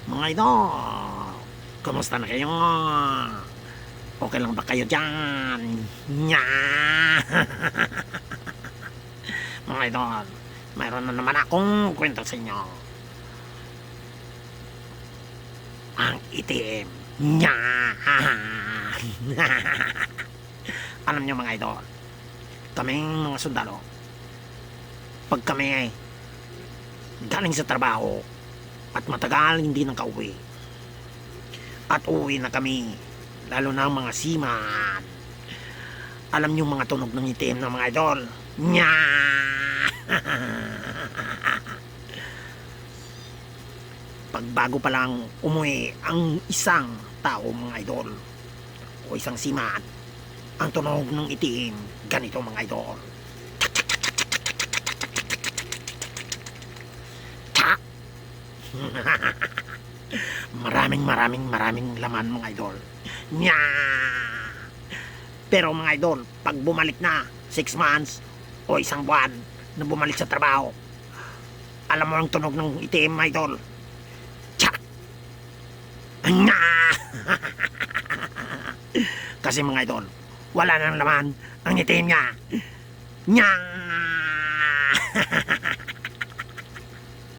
Mga idol, kumusta na kayo? Okay lang ba kayo dyan? Nya! Mga idol, mayroon na naman akong kwento sa inyo. Ang itim. Nya! Alam nyo mga idol, kaming mga sundalo, pag kami galing sa trabaho at matagal hindi nang kauwi at uwi na kami, lalo na ang mga seaman, alam nyo mga tunog ng itim ng mga idol. Nya! Pag bago pa lang umuwi ang isang tao mga idol o isang seaman, ang tunog ng itim ganito mga idol. Tsak! maraming laman mga idol. Nya! Pero mga idol, pag bumalik na 6 months o isang buwan na bumalik sa trabaho, alam mo ang tunog ng itim mga idol. Tsak! Nya! Kasi mga idol, wala nang laman ang itim niya. Nya!